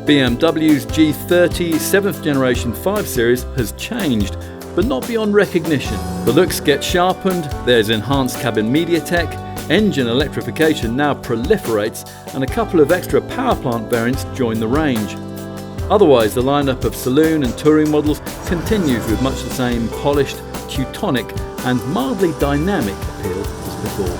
BMW's G30 7th generation 5 Series has changed, but not beyond recognition. The looks get sharpened, there's enhanced cabin media tech, engine electrification now proliferates, and a couple of extra powerplant variants join the range. Otherwise, the lineup of saloon and touring models continues with much the same polished, Teutonic and mildly dynamic appeal as before.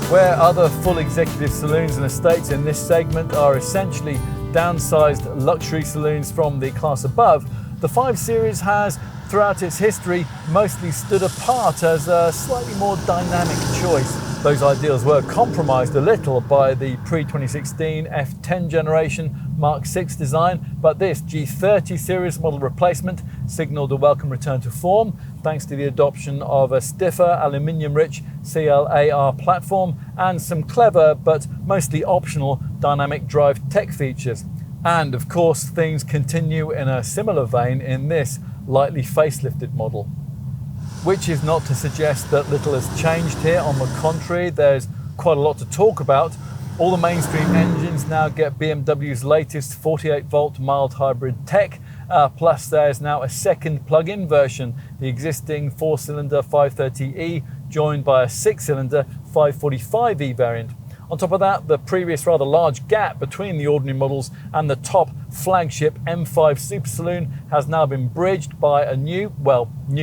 Where other full executive saloons and estates in this segment are essentially downsized luxury saloons from the class above, the 5 Series has, throughout its history, mostly stood apart as a slightly more dynamic choice. Those ideals were compromised a little by the pre-2016 F10 generation Mark 6 design, but this G30 series model replacement signalled a welcome return to form thanks to the adoption of a stiffer aluminium-rich CLAR platform and some clever but mostly optional dynamic drive tech features. And of course, things continue in a similar vein in this lightly facelifted model. Which is not to suggest that little has changed here. On the contrary, there's quite a lot to talk about. All the mainstream engines now get BMW's latest 48-volt mild hybrid tech, plus there's now a second plug-in version, the existing 4-cylinder 530e, joined by a 6-cylinder 545e variant. On top of that, the previous rather large gap between the ordinary models and the top flagship M5 Super Saloon has now been bridged by a new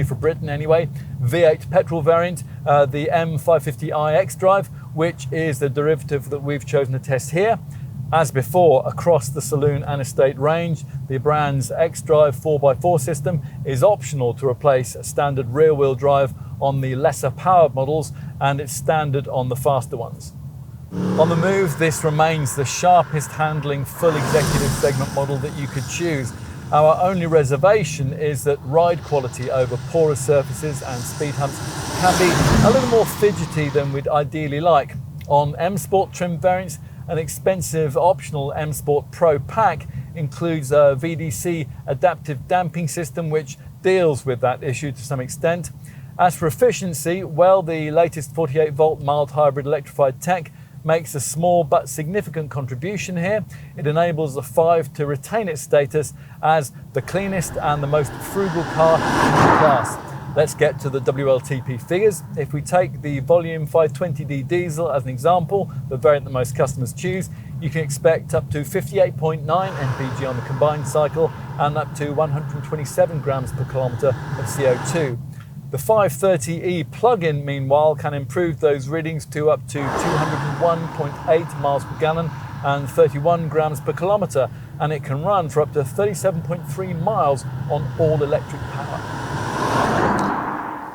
for Britain anyway, V8 petrol variant, the M550i xDrive, which is the derivative that we've chosen to test here. As before, across the saloon and estate range, the brand's xDrive 4x4 system is optional to replace standard rear-wheel drive on the lesser powered models, and it's standard on the faster ones. On the move, this remains the sharpest handling full executive segment model that you could choose. Our only reservation is that ride quality over porous surfaces and speed humps can be a little more fidgety than we'd ideally like. On M Sport trim variants, an expensive optional M Sport Pro pack includes a VDC adaptive damping system which deals with that issue to some extent. As for efficiency, well, the latest 48-volt mild hybrid electrified tech makes a small but significant contribution here. It enables the 5 to retain its status as the cleanest and the most frugal car in the class. Let's get to the WLTP figures. If we take the volume 520D diesel as an example, the variant that most customers choose, you can expect up to 58.9 mpg on the combined cycle and up to 127 grams per kilometre of CO2. The 530e plug-in, meanwhile, can improve those readings to up to 201.8 miles per gallon and 31 grams per kilometre, and it can run for up to 37.3 miles on all-electric power.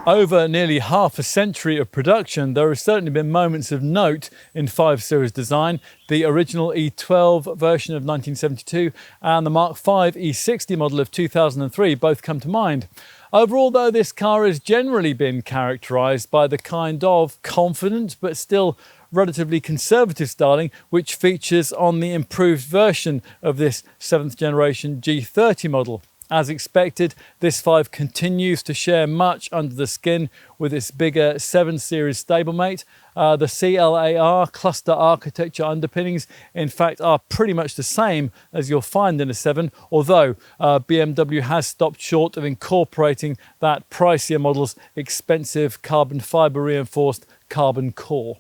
Over nearly half a century of production, there have certainly been moments of note in 5 Series design. The original E12 version of 1972 and the Mark V E60 model of 2003 both come to mind. Overall, though, this car has generally been characterised by the kind of confident but still relatively conservative styling which features on the improved version of this 7th generation G30 model. As expected, this 5 continues to share much under the skin with its bigger 7 Series stablemate. The CLAR cluster architecture underpinnings, in fact, are pretty much the same as you'll find in a 7, although BMW has stopped short of incorporating that pricier model's expensive carbon fibre reinforced carbon core.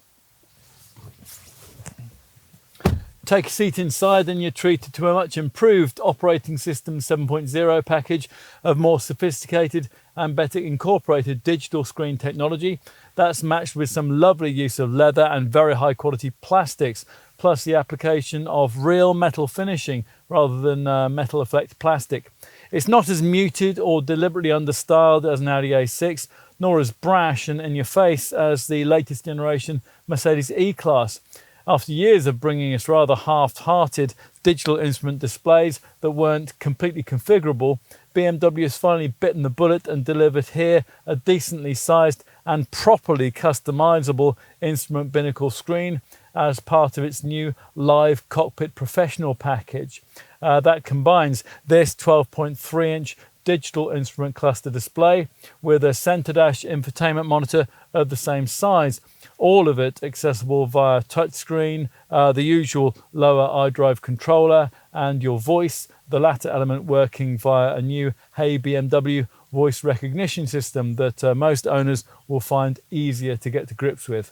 Take a seat inside and you're treated to a much improved operating system 7.0 package of more sophisticated and better incorporated digital screen technology. That's matched with some lovely use of leather and very high quality plastics, plus the application of real metal finishing rather than metal effect plastic. It's not as muted or deliberately understyled as an Audi A6, nor as brash and in your face as the latest generation Mercedes E-Class. After years of bringing us rather half-hearted digital instrument displays that weren't completely configurable, BMW has finally bitten the bullet and delivered here a decently sized and properly customizable instrument binnacle screen as part of its new Live Cockpit Professional package. That combines this 12.3-inch digital instrument cluster display with a centre dash infotainment monitor of the same size. all of it accessible via touchscreen, the usual lower iDrive controller, and your voice, the latter element working via a new Hey BMW voice recognition system that most owners will find easier to get to grips with.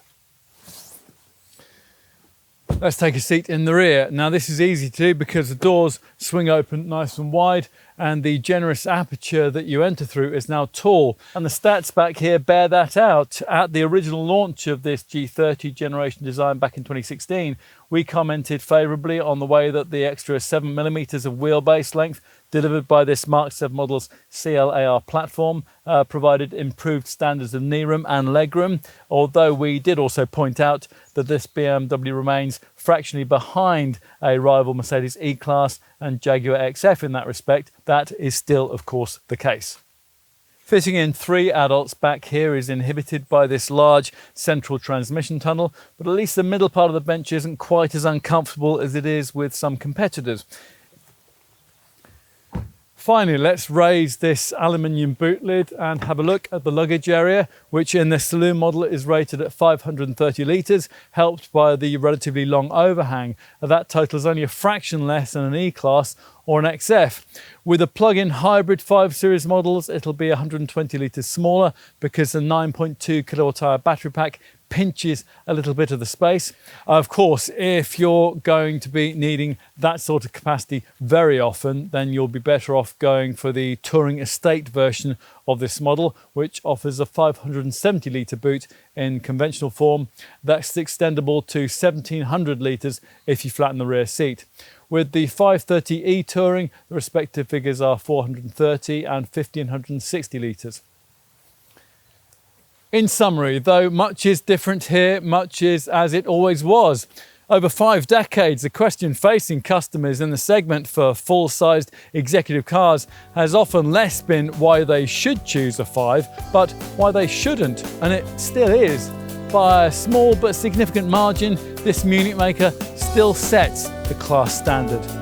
Let's take a seat in the rear. Now this is easy to do because the doors swing open nice and wide, and the generous aperture that you enter through is now tall. And the stats back here bear that out. At the original launch of this G30 generation design back in 2016, we commented favourably on the way that the extra 7mm of wheelbase length delivered by this Mark 7 model's CLAR platform provided improved standards of knee room and leg room, although we did also point out that this BMW remains fractionally behind a rival Mercedes E-Class and Jaguar XF in that respect. That is still, of course, the case. Fitting in 3 adults back here is inhibited by this large central transmission tunnel, but at least the middle part of the bench isn't quite as uncomfortable as it is with some competitors. Finally, let's raise this aluminium boot lid and have a look at the luggage area, which in the saloon model is rated at 530 litres, helped by the relatively long overhang. That totals only a fraction less than an E-Class or an XF. With the plug-in hybrid 5 Series models, it'll be 120 litres smaller because the 9.2 kilowatt-hour battery pack pinches a little bit of the space. Of course, if you're going to be needing that sort of capacity very often, then you'll be better off going for the Touring Estate version of this model, which offers a 570 litre boot in conventional form. That's extendable to 1700 litres if you flatten the rear seat. With the 530e Touring, the respective figures are 430 and 1560 litres. In summary, though much is different here, much is as it always was. Over 5 decades, the question facing customers in the segment for full-sized executive cars has often less been why they should choose a 5, but why they shouldn't, and it still is. By a small but significant margin, this Munich maker still sets the class standard.